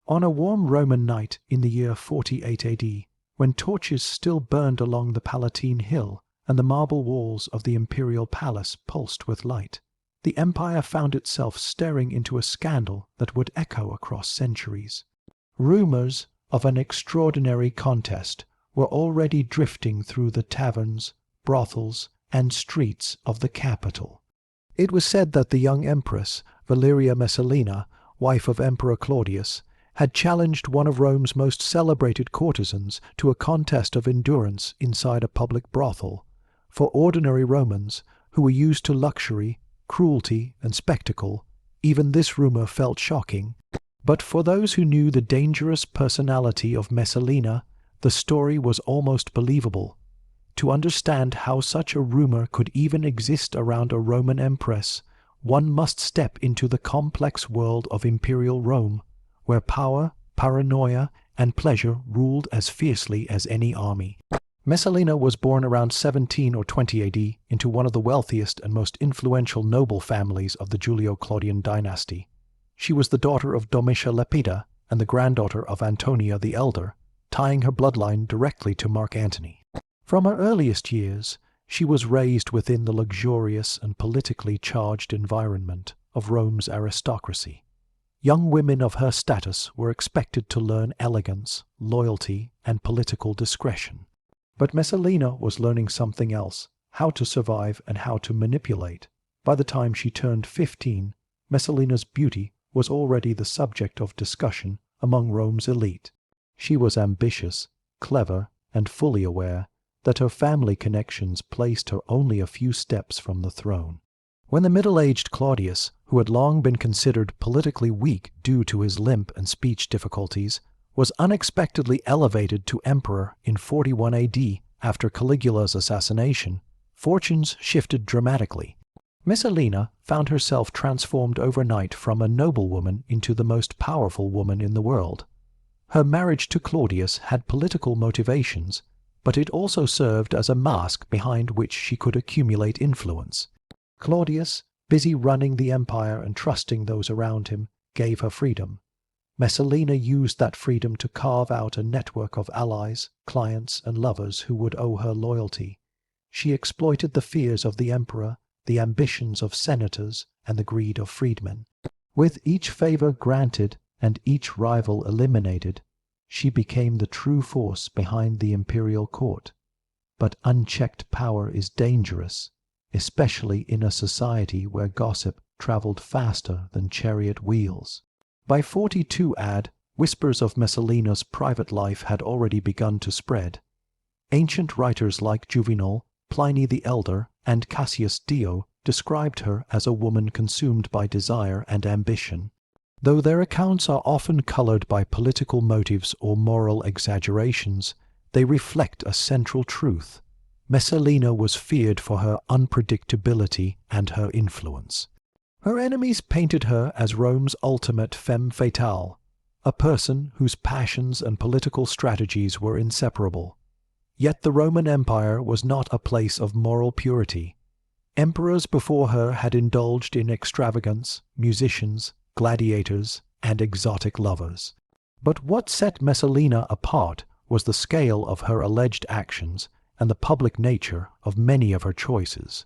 On a warm Roman night in the year 48 AD, when torches still burned along the Palatine Hill and the marble walls of the imperial palace pulsed with light, the empire found itself staring into a scandal that would echo across centuries. Rumors of an extraordinary contest were already drifting through the taverns, brothels, and streets of the capital. It was said that the young Empress, Valeria Messalina, wife of Emperor Claudius, had challenged one of Rome's most celebrated courtesans to a contest of endurance inside a public brothel. For ordinary Romans, who were used to luxury, cruelty, and spectacle, even this rumor felt shocking. But for those who knew the dangerous personality of Messalina, the story was almost believable. To understand how such a rumor could even exist around a Roman empress, one must step into the complex world of imperial Rome, where power, paranoia, and pleasure ruled as fiercely as any army. Messalina was born around 17 or 20 AD into one of the wealthiest and most influential noble families of the Julio-Claudian dynasty. She was the daughter of Domitia Lepida and the granddaughter of Antonia the Elder, tying her bloodline directly to Mark Antony. From her earliest years, she was raised within the luxurious and politically charged environment of Rome's aristocracy. Young women of her status were expected to learn elegance, loyalty, and political discretion. But Messalina was learning something else, how to survive and how to manipulate. By the time she turned 15, Messalina's beauty was already the subject of discussion among Rome's elite. She was ambitious, clever, and fully aware that her family connections placed her only a few steps from the throne. When the middle-aged Claudius, who had long been considered politically weak due to his limp and speech difficulties, was unexpectedly elevated to emperor in 41 AD after Caligula's assassination, fortunes shifted dramatically. Messalina found herself transformed overnight from a noblewoman into the most powerful woman in the world. Her marriage to Claudius had political motivations, but it also served as a mask behind which she could accumulate influence. Claudius, busy running the empire and trusting those around him, gave her freedom. Messalina used that freedom to carve out a network of allies, clients, and lovers who would owe her loyalty. She exploited the fears of the emperor, the ambitions of senators, and the greed of freedmen. With each favor granted and each rival eliminated, she became the true force behind the imperial court. But unchecked power is dangerous, especially in a society where gossip traveled faster than chariot wheels. By 42 AD, whispers of Messalina's private life had already begun to spread. Ancient writers like Juvenal, Pliny the Elder, and Cassius Dio described her as a woman consumed by desire and ambition. Though their accounts are often colored by political motives or moral exaggerations, they reflect a central truth. Messalina was feared for her unpredictability and her influence. Her enemies painted her as Rome's ultimate femme fatale, a person whose passions and political strategies were inseparable. Yet the Roman Empire was not a place of moral purity. Emperors before her had indulged in extravagance, musicians, gladiators, and exotic lovers. But what set Messalina apart was the scale of her alleged actions and the public nature of many of her choices.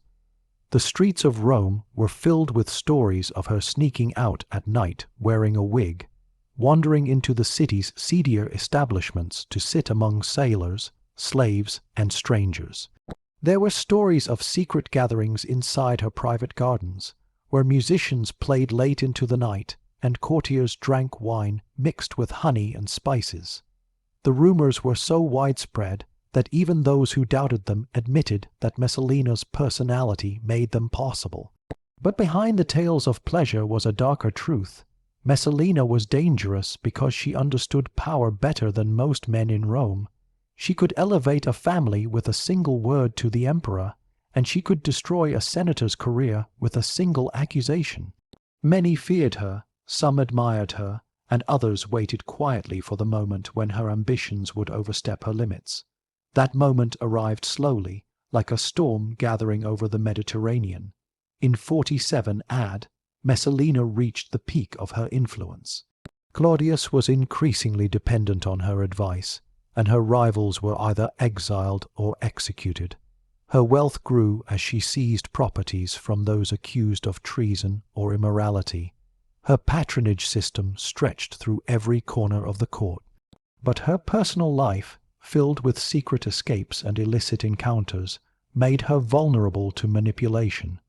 The streets of Rome were filled with stories of her sneaking out at night wearing a wig, wandering into the city's seedier establishments to sit among sailors, slaves, and strangers. There were stories of secret gatherings inside her private gardens, where musicians played late into the night and courtiers drank wine mixed with honey and spices. The rumors were so widespread that even those who doubted them admitted that Messalina's personality made them possible. But behind the tales of pleasure was a darker truth. Messalina was dangerous because she understood power better than most men in Rome. She could elevate a family with a single word to the emperor, and she could destroy a senator's career with a single accusation. Many feared her, some admired her, and others waited quietly for the moment when her ambitions would overstep her limits. That moment arrived slowly, like a storm gathering over the Mediterranean. In 47 AD, Messalina reached the peak of her influence. Claudius was increasingly dependent on her advice, and her rivals were either exiled or executed. Her wealth grew as she seized properties from those accused of treason or immorality. Her patronage system stretched through every corner of the court. But her personal life, filled with secret escapes and illicit encounters, made her vulnerable to manipulation.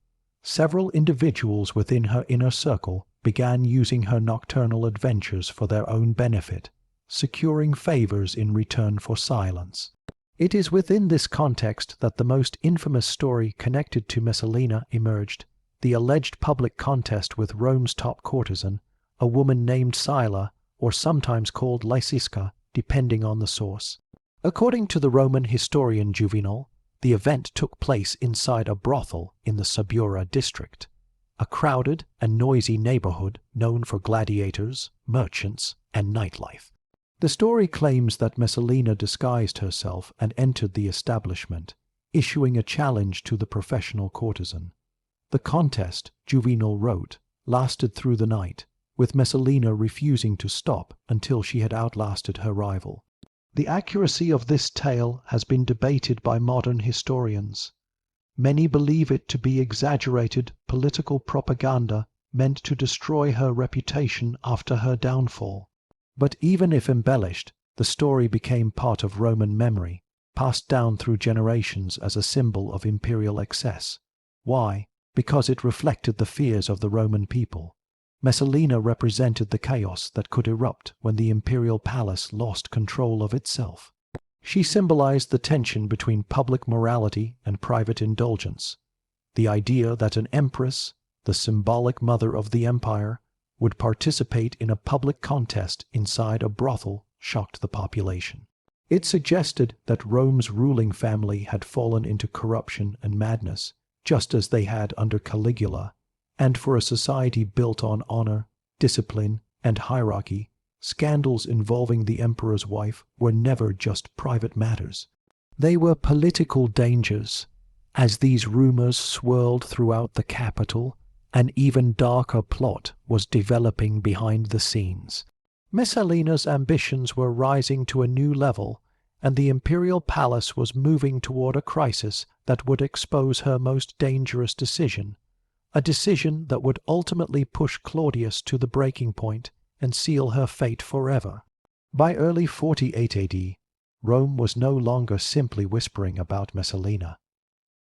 Several individuals within her inner circle began using her nocturnal adventures for their own benefit, securing favors in return for silence. It is within this context that the most infamous story connected to Messalina emerged, the alleged public contest with Rome's top courtesan, a woman named Scylla, or sometimes called Lysiska, depending on the source. According to the Roman historian Juvenal, the event took place inside a brothel in the Subura district, a crowded and noisy neighborhood known for gladiators, merchants, and nightlife. The story claims that Messalina disguised herself and entered the establishment, issuing a challenge to the professional courtesan. The contest, Juvenal wrote, lasted through the night, with Messalina refusing to stop until she had outlasted her rival. The accuracy of this tale has been debated by modern historians. Many believe it to be exaggerated political propaganda meant to destroy her reputation after her downfall. But even if embellished, the story became part of Roman memory, passed down through generations as a symbol of imperial excess. Why? Because it reflected the fears of the Roman people. Messalina represented the chaos that could erupt when the imperial palace lost control of itself. She symbolized the tension between public morality and private indulgence, the idea that an empress, the symbolic mother of the empire, would participate in a public contest inside a brothel shocked the population. It suggested that Rome's ruling family had fallen into corruption and madness, just as they had under Caligula, and for a society built on honor, discipline, and hierarchy, scandals involving the emperor's wife were never just private matters. They were political dangers. As these rumors swirled throughout the capital, an even darker plot was developing behind the scenes. Messalina's ambitions were rising to a new level, and the imperial palace was moving toward a crisis that would expose her most dangerous decision, a decision that would ultimately push Claudius to the breaking point and seal her fate forever. By early 48 AD, Rome was no longer simply whispering about Messalina.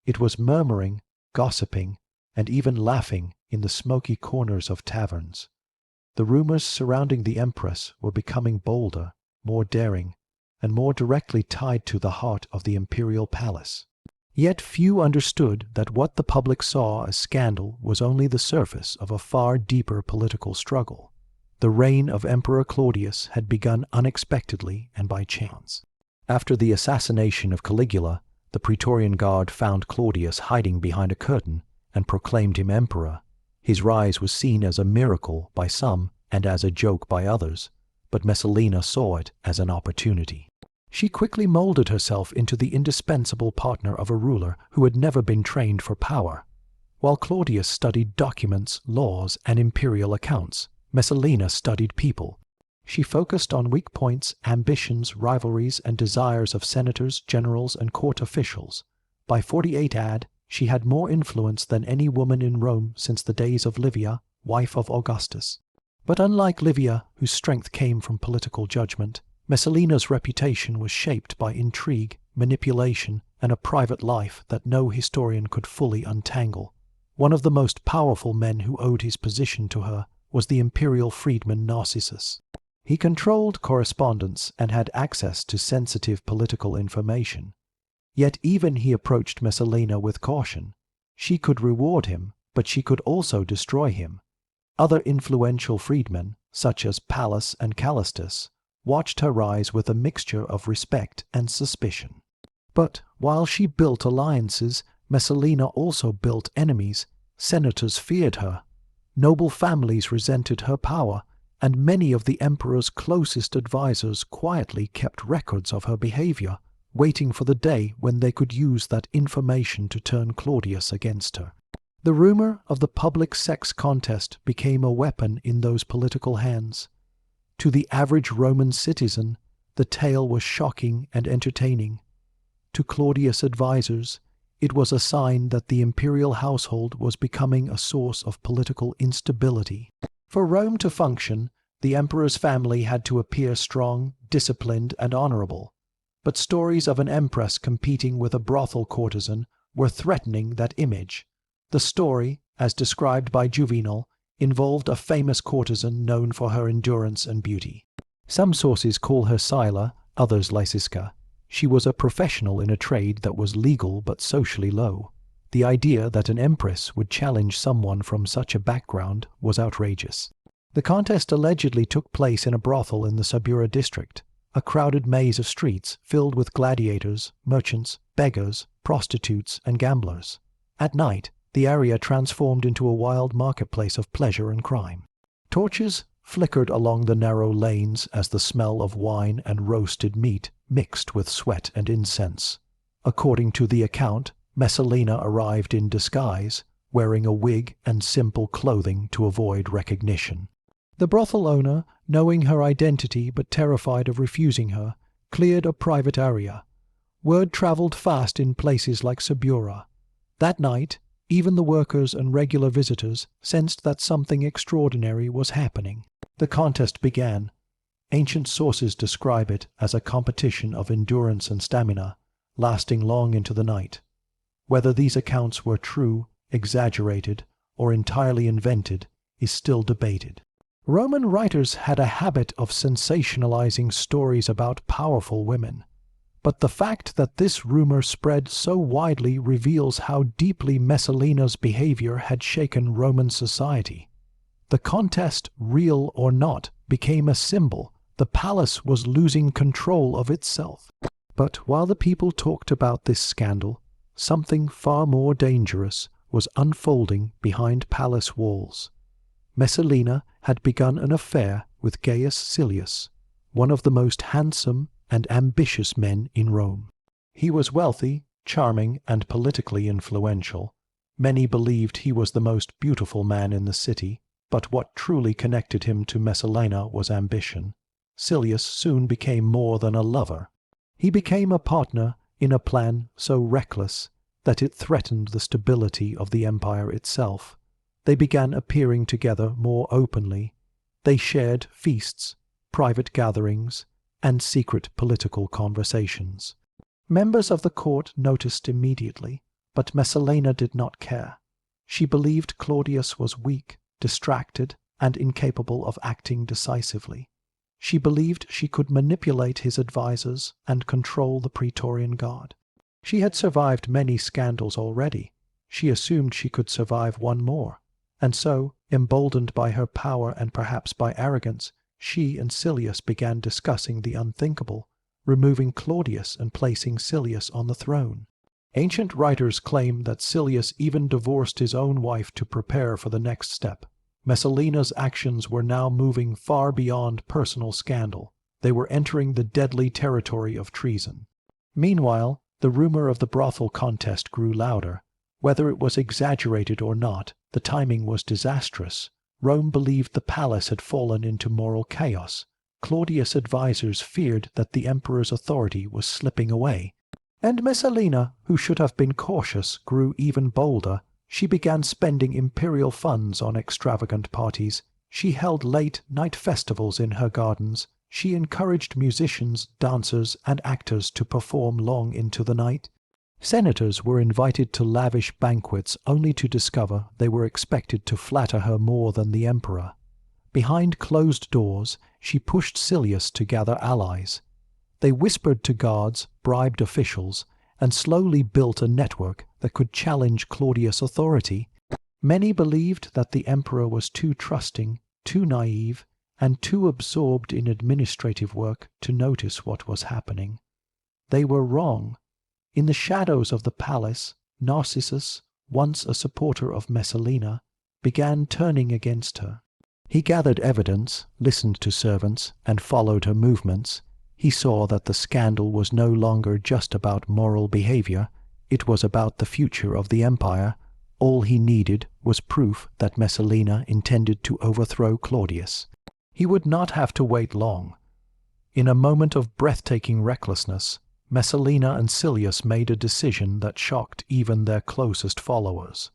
It was murmuring, gossiping, and even laughing in the smoky corners of taverns. The rumors surrounding the Empress were becoming bolder, more daring, and more directly tied to the heart of the imperial palace. Yet few understood that what the public saw as scandal was only the surface of a far deeper political struggle. The reign of Emperor Claudius had begun unexpectedly and by chance. After the assassination of Caligula, the Praetorian Guard found Claudius hiding behind a curtain and proclaimed him emperor. His rise was seen as a miracle by some and as a joke by others, but Messalina saw it as an opportunity. She quickly molded herself into the indispensable partner of a ruler who had never been trained for power. While Claudius studied documents, laws, and imperial accounts, Messalina studied people. She focused on weak points, ambitions, rivalries, and desires of senators, generals, and court officials. By 48 AD, she had more influence than any woman in Rome since the days of Livia, wife of Augustus. But unlike Livia, whose strength came from political judgment, Messalina's reputation was shaped by intrigue, manipulation, and a private life that no historian could fully untangle. One of the most powerful men who owed his position to her was the imperial freedman Narcissus. He controlled correspondence and had access to sensitive political information. Yet even he approached Messalina with caution. She could reward him, but she could also destroy him. Other influential freedmen, such as Pallas and Callistus, watched her rise with a mixture of respect and suspicion. But while she built alliances, Messalina also built enemies. Senators feared her. Noble families resented her power, and many of the emperor's closest advisors quietly kept records of her behavior, waiting for the day when they could use that information to turn Claudius against her. The rumor of the public sex contest became a weapon in those political hands. To the average Roman citizen, the tale was shocking and entertaining. To Claudius' advisors, it was a sign that the imperial household was becoming a source of political instability. For Rome to function, the emperor's family had to appear strong, disciplined, and honorable. But stories of an empress competing with a brothel courtesan were threatening that image. The story, as described by Juvenal, involved a famous courtesan known for her endurance and beauty. Some sources call her Scylla, others Lysiska. She was a professional in a trade that was legal but socially low. The idea that an empress would challenge someone from such a background was outrageous. The contest allegedly took place in a brothel in the Subura district, a crowded maze of streets filled with gladiators, merchants, beggars, prostitutes, and gamblers. At night, the area transformed into a wild marketplace of pleasure and crime. Torches flickered along the narrow lanes as the smell of wine and roasted meat mixed with sweat and incense. According to the account, Messalina arrived in disguise, wearing a wig and simple clothing to avoid recognition. The brothel owner, knowing her identity but terrified of refusing her, cleared a private area. Word traveled fast in places like Subura. That night, even the workers and regular visitors sensed that something extraordinary was happening. The contest began. Ancient sources describe it as a competition of endurance and stamina, lasting long into the night. Whether these accounts were true, exaggerated, or entirely invented is still debated. Roman writers had a habit of sensationalizing stories about powerful women, but the fact that this rumor spread so widely reveals how deeply Messalina's behavior had shaken Roman society. The contest, real or not, became a symbol. The palace was losing control of itself. But while the people talked about this scandal, something far more dangerous was unfolding behind palace walls. Messalina had begun an affair with Gaius Silius, one of the most handsome and ambitious men in Rome. He was wealthy, charming, and politically influential. Many believed he was the most beautiful man in the city, but what truly connected him to Messalina was ambition. Silius soon became more than a lover. He became a partner in a plan so reckless that it threatened the stability of the empire itself. They began appearing together more openly. They shared feasts, private gatherings, and secret political conversations. Members of the court noticed immediately, but Messalina did not care. She believed Claudius was weak, distracted, and incapable of acting decisively. She believed she could manipulate his advisors and control the Praetorian Guard. She had survived many scandals already. She assumed she could survive one more, and so, emboldened by her power and perhaps by arrogance, she and Silius began discussing the unthinkable, removing Claudius and placing Silius on the throne. Ancient writers claim that Silius even divorced his own wife to prepare for the next step. Messalina's actions were now moving far beyond personal scandal. They were entering the deadly territory of treason. Meanwhile, the rumor of the brothel contest grew louder. Whether it was exaggerated or not, the timing was disastrous. Rome believed the palace had fallen into moral chaos. Claudius' advisors feared that the emperor's authority was slipping away. And Messalina, who should have been cautious, grew even bolder. She began spending imperial funds on extravagant parties. She held late-night festivals in her gardens. She encouraged musicians, dancers, and actors to perform long into the night. Senators were invited to lavish banquets only to discover they were expected to flatter her more than the emperor. Behind closed doors, she pushed Silius to gather allies. They whispered to guards, bribed officials, and slowly built a network that could challenge Claudius' authority. Many believed that the emperor was too trusting, too naive, and too absorbed in administrative work to notice what was happening. They were wrong. In the shadows of the palace, Narcissus, once a supporter of Messalina, began turning against her. He gathered evidence, listened to servants, and followed her movements. He saw that the scandal was no longer just about moral behavior. It was about the future of the empire. All he needed was proof that Messalina intended to overthrow Claudius. He would not have to wait long. In a moment of breathtaking recklessness, Messalina and Silius made a decision that shocked even their closest followers.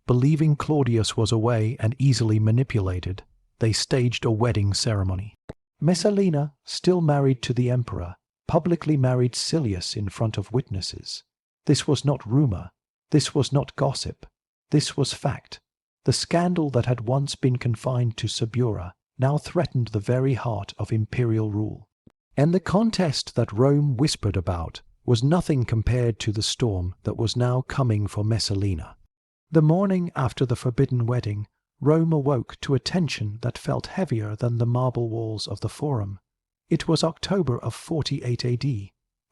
Believing Claudius was away and easily manipulated, they staged a wedding ceremony. Messalina, still married to the emperor, publicly married Silius in front of witnesses. This was not rumor. This was not gossip. This was fact. The scandal that had once been confined to Subura now threatened the very heart of imperial rule. And the contest that Rome whispered about was nothing compared to the storm that was now coming for Messalina. The morning after the forbidden wedding, Rome awoke to a tension that felt heavier than the marble walls of the Forum. It was October of 48 AD,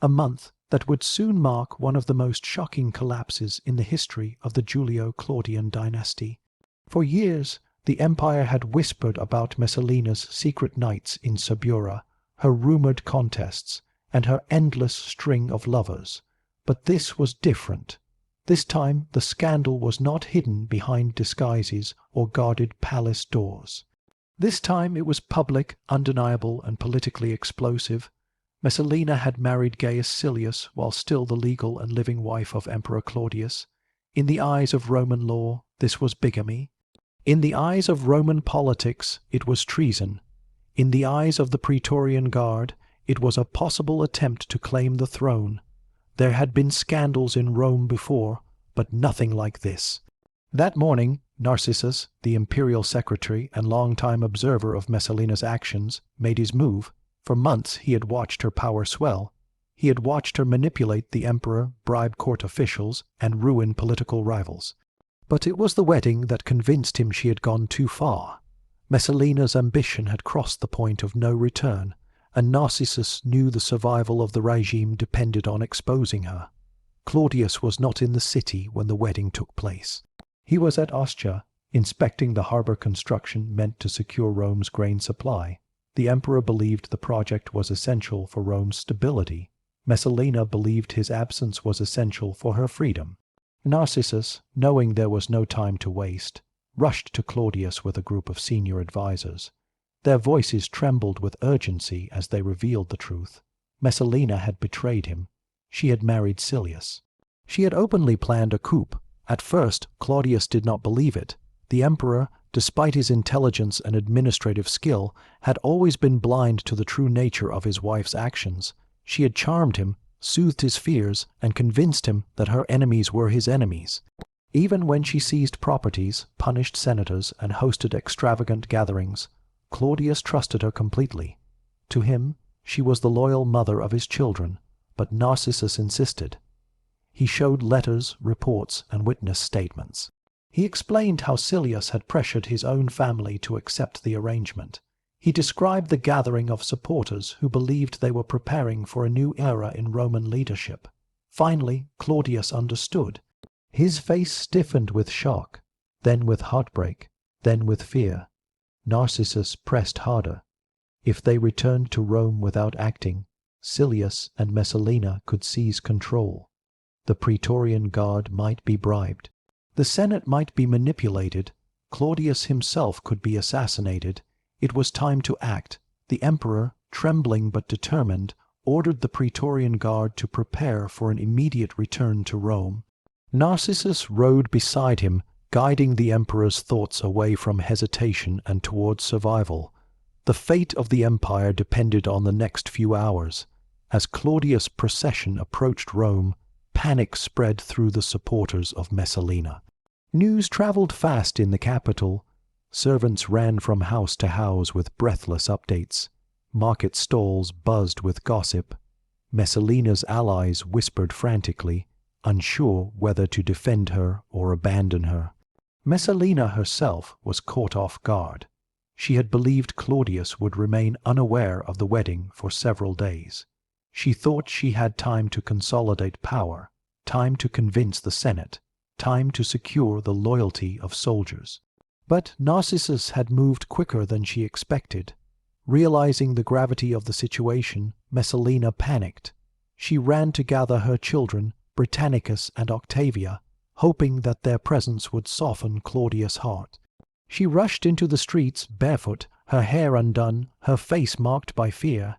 a month that would soon mark one of the most shocking collapses in the history of the Julio-Claudian dynasty. For years, the empire had whispered about Messalina's secret nights in Subura, her rumored contests, and her endless string of lovers. But this was different. This time the scandal was not hidden behind disguises or guarded palace doors. This time it was public, undeniable, and politically explosive. Messalina had married Gaius Silius while still the legal and living wife of Emperor Claudius. In the eyes of Roman law, this was bigamy. In the eyes of Roman politics, it was treason. In the eyes of the Praetorian Guard, it was a possible attempt to claim the throne. There had been scandals in Rome before, but nothing like this. That morning, Narcissus, the imperial secretary and longtime observer of Messalina's actions, made his move. For months he had watched her power swell. He had watched her manipulate the emperor, bribe court officials, and ruin political rivals. But it was the wedding that convinced him she had gone too far. Messalina's ambition had crossed the point of no return, and Narcissus knew the survival of the regime depended on exposing her. Claudius was not in the city when the wedding took place. He was at Ostia, inspecting the harbor construction meant to secure Rome's grain supply. The emperor believed the project was essential for Rome's stability. Messalina believed his absence was essential for her freedom. Narcissus, knowing there was no time to waste, rushed to Claudius with a group of senior advisers. Their voices trembled with urgency as they revealed the truth. Messalina had betrayed him. She had married Silius. She had openly planned a coup. At first, Claudius did not believe it. The emperor, despite his intelligence and administrative skill, had always been blind to the true nature of his wife's actions. She had charmed him, soothed his fears, and convinced him that her enemies were his enemies. Even when she seized properties, punished senators, and hosted extravagant gatherings, Claudius trusted her completely. To him, she was the loyal mother of his children, but Narcissus insisted. He showed letters, reports, and witness statements. He explained how Silius had pressured his own family to accept the arrangement. He described the gathering of supporters who believed they were preparing for a new era in Roman leadership. Finally, Claudius understood. His face stiffened with shock, then with heartbreak, then with fear. Narcissus pressed harder. If they returned to Rome without acting, Silius and Messalina could seize control. The Praetorian Guard might be bribed. The Senate might be manipulated. Claudius himself could be assassinated. It was time to act. The emperor, trembling but determined, ordered the Praetorian Guard to prepare for an immediate return to Rome. Narcissus rode beside him, guiding the emperor's thoughts away from hesitation and towards survival. The fate of the empire depended on the next few hours. As Claudius' procession approached Rome, panic spread through the supporters of Messalina. News traveled fast in the capital. Servants ran from house to house with breathless updates. Market stalls buzzed with gossip. Messalina's allies whispered frantically, unsure whether to defend her or abandon her. Messalina herself was caught off guard. She had believed Claudius would remain unaware of the wedding for several days. She thought she had time to consolidate power, time to convince the Senate, time to secure the loyalty of soldiers. But Narcissus had moved quicker than she expected. Realizing the gravity of the situation, Messalina panicked. She ran to gather her children, Britannicus and Octavia, hoping that their presence would soften Claudius' heart. She rushed into the streets barefoot, her hair undone, her face marked by fear.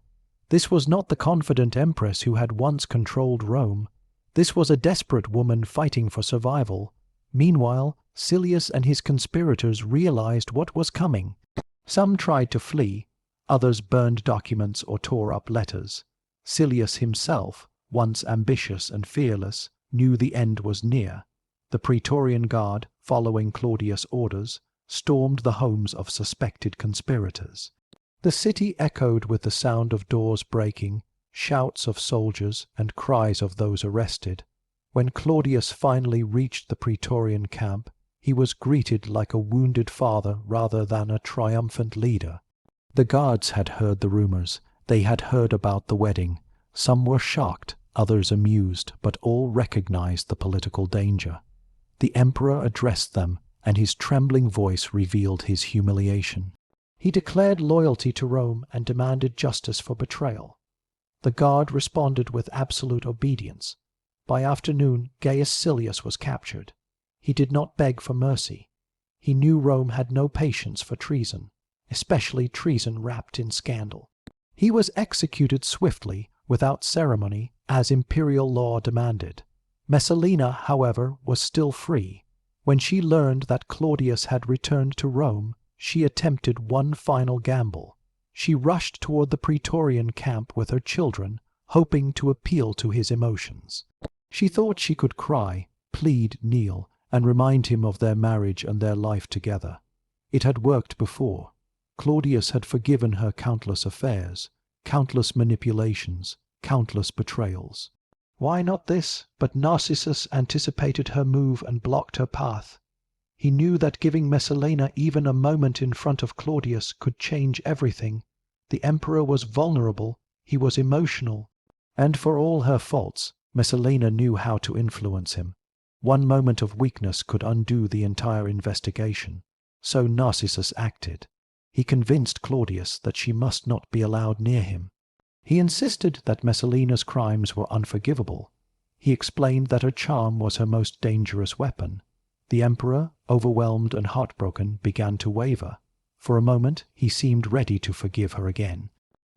This was not the confident empress who had once controlled Rome. This was a desperate woman fighting for survival. Meanwhile, Silius and his conspirators realized what was coming. Some tried to flee, others burned documents or tore up letters. Silius himself, once ambitious and fearless, knew the end was near. The Praetorian Guard, following Claudius' orders, stormed the homes of suspected conspirators. The city echoed with the sound of doors breaking, shouts of soldiers, and cries of those arrested. When Claudius finally reached the Praetorian camp, he was greeted like a wounded father rather than a triumphant leader. The guards had heard the rumors. They had heard about the wedding. Some were shocked, others amused, but all recognized the political danger. The emperor addressed them, and his trembling voice revealed his humiliation. He declared loyalty to Rome and demanded justice for betrayal. The guard responded with absolute obedience. By afternoon, Gaius Silius was captured. He did not beg for mercy. He knew Rome had no patience for treason, especially treason wrapped in scandal. He was executed swiftly, without ceremony, as imperial law demanded. Messalina, however, was still free. When she learned that Claudius had returned to Rome, she attempted one final gamble. She rushed toward the Praetorian camp with her children, hoping to appeal to his emotions. She thought she could cry, plead, kneel, and remind him of their marriage and their life together. It had worked before. Claudius had forgiven her countless affairs, countless manipulations, countless betrayals. Why not this? But Narcissus anticipated her move and blocked her path. He knew that giving Messalina even a moment in front of Claudius could change everything. The emperor was vulnerable, he was emotional, and for all her faults, Messalina knew how to influence him. One moment of weakness could undo the entire investigation. So Narcissus acted. He convinced Claudius that she must not be allowed near him. He insisted that Messalina's crimes were unforgivable. He explained that her charm was her most dangerous weapon. The emperor, overwhelmed and heartbroken, began to waver. For a moment he seemed ready to forgive her again.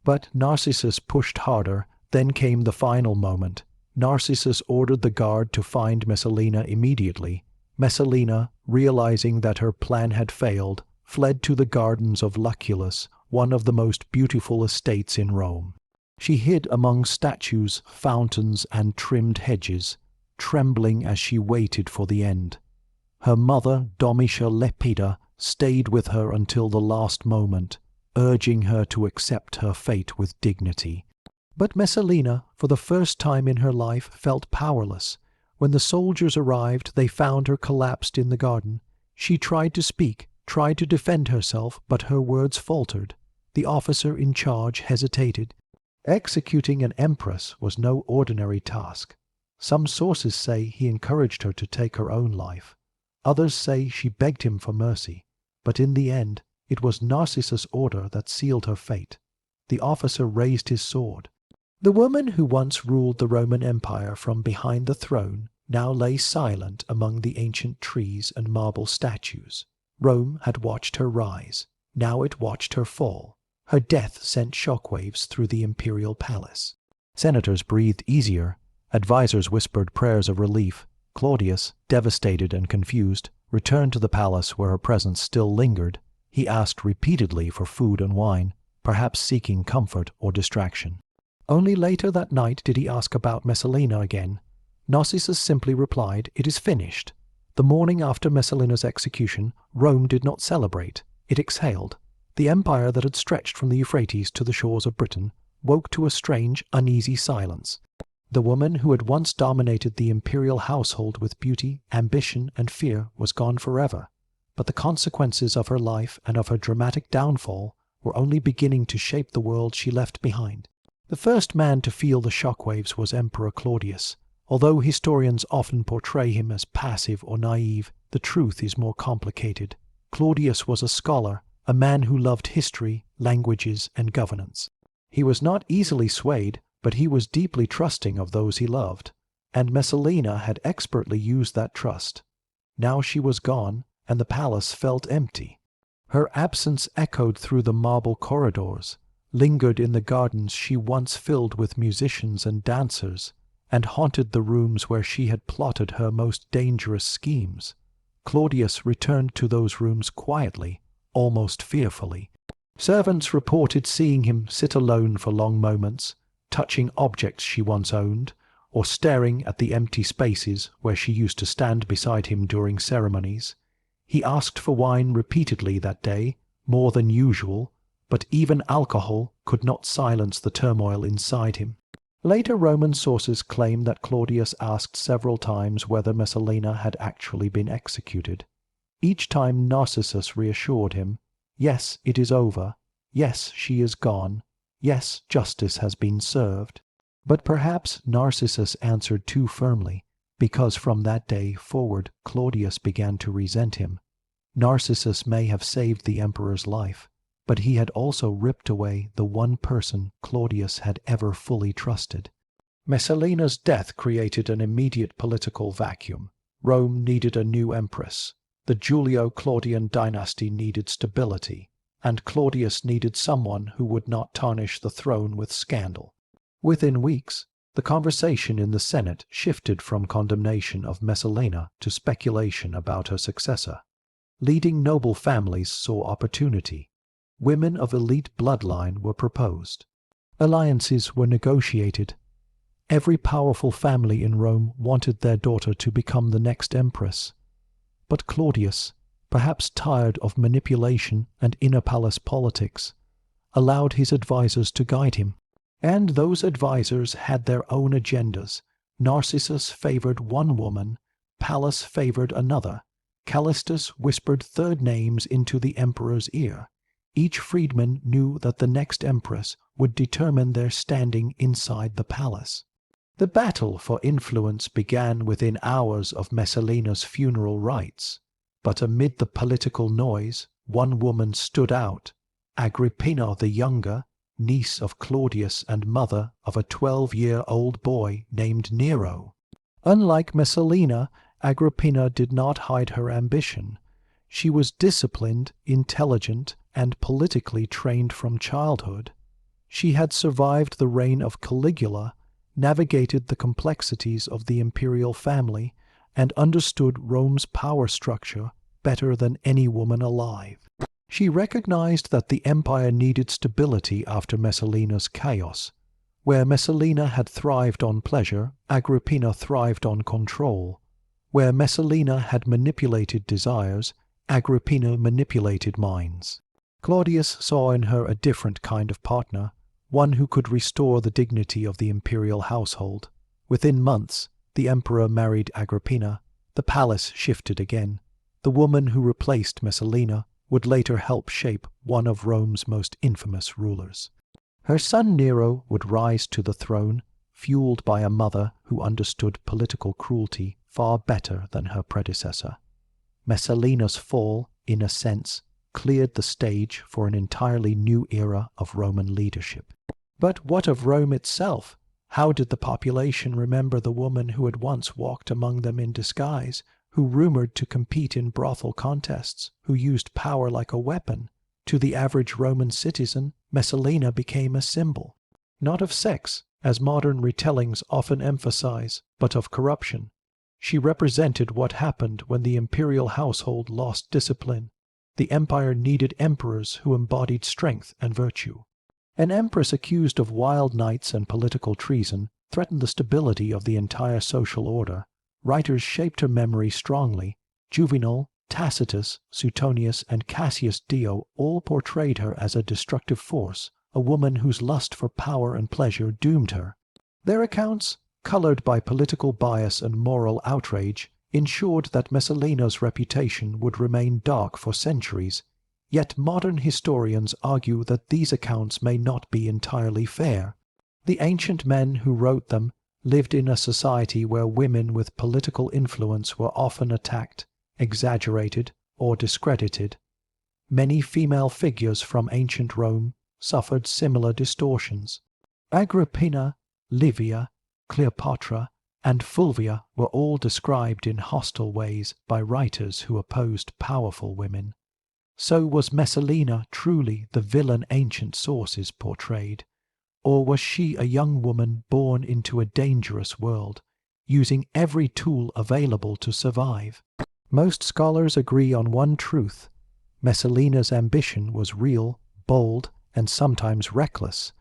But Narcissus pushed harder. Then came the final moment. Narcissus ordered the guard to find Messalina immediately. Messalina, realizing that her plan had failed, fled to the gardens of Lucullus, one of the most beautiful estates in Rome. She hid among statues, fountains, and trimmed hedges, trembling as she waited for the end. Her mother, Domitia Lepida, stayed with her until the last moment, urging her to accept her fate with dignity. But Messalina, for the first time in her life, felt powerless. When the soldiers arrived, they found her collapsed in the garden. She tried to speak, tried to defend herself, but her words faltered. The officer in charge hesitated. Executing an empress was no ordinary task. Some sources say he encouraged her to take her own life. Others say she begged him for mercy. But in the end, it was Narcissus' order that sealed her fate. The officer raised his sword. The woman who once ruled the Roman Empire from behind the throne now lay silent among the ancient trees and marble statues. Rome had watched her rise. Now it watched her fall. Her death sent shockwaves through the imperial palace. Senators breathed easier. Advisors whispered prayers of relief. Claudius, devastated and confused, returned to the palace where her presence still lingered. He asked repeatedly for food and wine, perhaps seeking comfort or distraction. Only later that night did he ask about Messalina again. Narcissus simply replied, "It is finished." The morning after Messalina's execution, Rome did not celebrate. It exhaled. The empire that had stretched from the Euphrates to the shores of Britain woke to a strange, uneasy silence. The woman who had once dominated the imperial household with beauty, ambition, and fear was gone forever. But the consequences of her life and of her dramatic downfall were only beginning to shape the world she left behind. The first man to feel the shockwaves was Emperor Claudius. Although historians often portray him as passive or naive, the truth is more complicated. Claudius was a scholar, a man who loved history, languages, and governance. He was not easily swayed, but he was deeply trusting of those he loved, and Messalina had expertly used that trust. Now she was gone, and the palace felt empty. Her absence echoed through the marble corridors, lingered in the gardens she once filled with musicians and dancers, and haunted the rooms where she had plotted her most dangerous schemes. Claudius returned to those rooms quietly, almost fearfully. Servants reported seeing him sit alone for long moments, touching objects she once owned, or staring at the empty spaces where she used to stand beside him during ceremonies. He asked for wine repeatedly that day, more than usual, but even alcohol could not silence the turmoil inside him. Later Roman sources claim that Claudius asked several times whether Messalina had actually been executed. Each time Narcissus reassured him, "Yes, it is over. Yes, she is gone. Yes, justice has been served." But perhaps Narcissus answered too firmly, because from that day forward Claudius began to resent him. Narcissus may have saved the emperor's life, but he had also ripped away the one person Claudius had ever fully trusted. Messalina's death created an immediate political vacuum. Rome needed a new empress. The Julio-Claudian dynasty needed stability, and Claudius needed someone who would not tarnish the throne with scandal. Within weeks, the conversation in the Senate shifted from condemnation of Messalina to speculation about her successor. Leading noble families saw opportunity. Women of elite bloodline were proposed. Alliances were negotiated. Every powerful family in Rome wanted their daughter to become the next empress. But Claudius, perhaps tired of manipulation and inner palace politics, allowed his advisers to guide him. And those advisers had their own agendas. Narcissus favored one woman, Pallas favored another. Callistus whispered third names into the emperor's ear. Each freedman knew that the next empress would determine their standing inside the palace. The battle for influence began within hours of Messalina's funeral rites. But amid the political noise, one woman stood out. Agrippina the Younger, niece of Claudius and mother of a 12-year-old boy named Nero. Unlike Messalina, Agrippina did not hide her ambition. She was disciplined, intelligent, and politically trained from childhood. She had survived the reign of Caligula, navigated the complexities of the imperial family, and understood Rome's power structure better than any woman alive. She recognized that the empire needed stability after Messalina's chaos. Where Messalina had thrived on pleasure, Agrippina thrived on control. Where Messalina had manipulated desires, Agrippina manipulated minds. Claudius saw in her a different kind of partner, one who could restore the dignity of the imperial household. Within months, the emperor married Agrippina. The palace shifted again. The woman who replaced Messalina would later help shape one of Rome's most infamous rulers. Her son Nero would rise to the throne, fueled by a mother who understood political cruelty far better than her predecessor. Messalina's fall, in a sense, cleared the stage for an entirely new era of Roman leadership. But what of Rome itself? How did the population remember the woman who had once walked among them in disguise, who rumored to compete in brothel contests, who used power like a weapon? To the average Roman citizen, Messalina became a symbol, not of sex, as modern retellings often emphasize, but of corruption. She represented what happened when the imperial household lost discipline. The empire needed emperors who embodied strength and virtue. An empress accused of wild nights and political treason threatened the stability of the entire social order. Writers shaped her memory strongly. Juvenal, Tacitus, Suetonius, and Cassius Dio all portrayed her as a destructive force, a woman whose lust for power and pleasure doomed her. Their accounts, colored by political bias and moral outrage, ensured that Messalina's reputation would remain dark for centuries. Yet modern historians argue that these accounts may not be entirely fair. The ancient men who wrote them lived in a society where women with political influence were often attacked, exaggerated, or discredited. Many female figures from ancient Rome suffered similar distortions. Agrippina, Livia, Cleopatra, and Fulvia were all described in hostile ways by writers who opposed powerful women. So was Messalina truly the villain ancient sources portrayed? Or was she a young woman born into a dangerous world, using every tool available to survive? Most scholars agree on one truth. Messalina's ambition was real, bold, and sometimes reckless.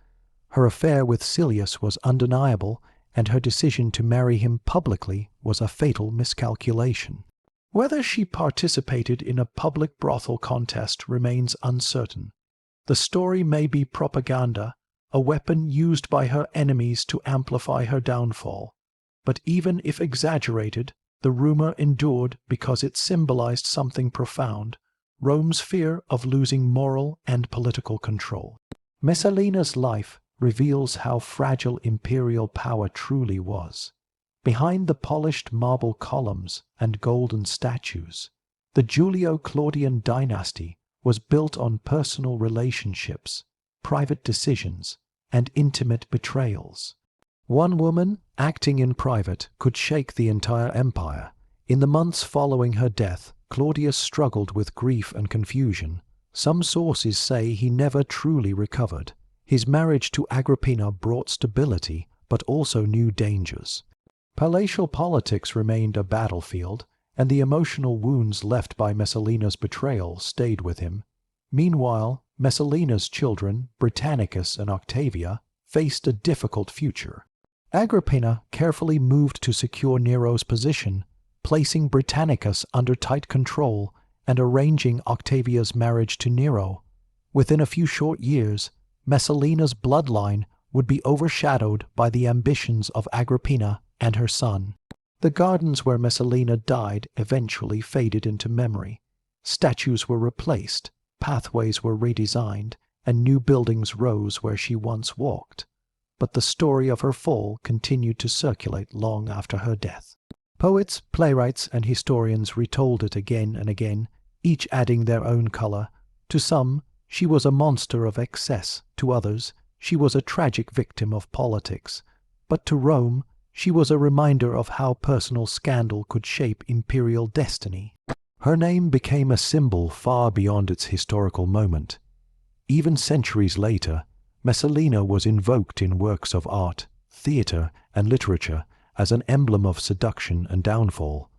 Her affair with Silius was undeniable, and her decision to marry him publicly was a fatal miscalculation. Whether she participated in a public brothel contest remains uncertain. The story may be propaganda, a weapon used by her enemies to amplify her downfall. But even if exaggerated, the rumor endured because it symbolized something profound: Rome's fear of losing moral and political control. Messalina's life reveals how fragile imperial power truly was. Behind the polished marble columns and golden statues, the Julio-Claudian dynasty was built on personal relationships, private decisions, and intimate betrayals. One woman, acting in private, could shake the entire empire. In the months following her death, Claudius struggled with grief and confusion. Some sources say he never truly recovered. His marriage to Agrippina brought stability, but also new dangers. Palatial politics remained a battlefield, and the emotional wounds left by Messalina's betrayal stayed with him. Meanwhile, Messalina's children, Britannicus and Octavia, faced a difficult future. Agrippina carefully moved to secure Nero's position, placing Britannicus under tight control and arranging Octavia's marriage to Nero. Within a few short years, Messalina's bloodline would be overshadowed by the ambitions of Agrippina and her son. The gardens where Messalina died eventually faded into memory. Statues were replaced, pathways were redesigned, and new buildings rose where she once walked. But the story of her fall continued to circulate long after her death. Poets, playwrights, and historians retold it again and again, each adding their own color. To some, she was a monster of excess; to others, she was a tragic victim of politics. But to Rome, she was a reminder of how personal scandal could shape imperial destiny. Her name became a symbol far beyond its historical moment. Even centuries later, Messalina was invoked in works of art, theater, and literature as an emblem of seduction and downfall.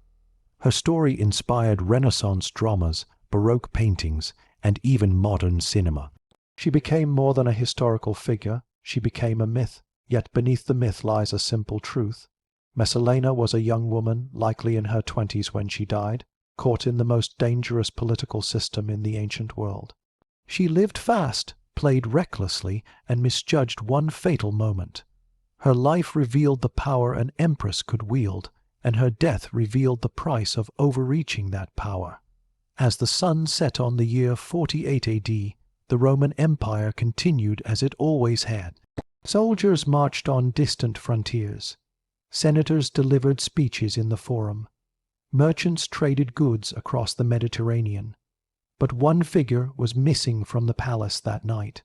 Her story inspired Renaissance dramas, Baroque paintings, and even modern cinema. She became more than a historical figure; she became a myth. Yet beneath the myth lies a simple truth. Messalina was a young woman, likely in her 20s when she died, caught in the most dangerous political system in the ancient world. She lived fast, played recklessly, and misjudged one fatal moment. Her life revealed the power an empress could wield, and her death revealed the price of overreaching that power. As the sun set on the year 48 AD, the Roman Empire continued as it always had. Soldiers marched on distant frontiers. Senators delivered speeches in the Forum. Merchants traded goods across the Mediterranean. But one figure was missing from the palace that night,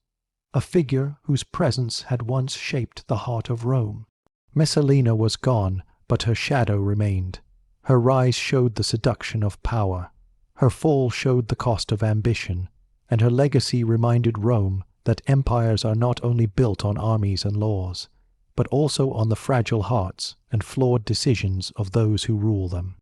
a figure whose presence had once shaped the heart of Rome. Messalina was gone, but her shadow remained. Her rise showed the seduction of power. Her fall showed the cost of ambition, and her legacy reminded Rome that empires are not only built on armies and laws, but also on the fragile hearts and flawed decisions of those who rule them.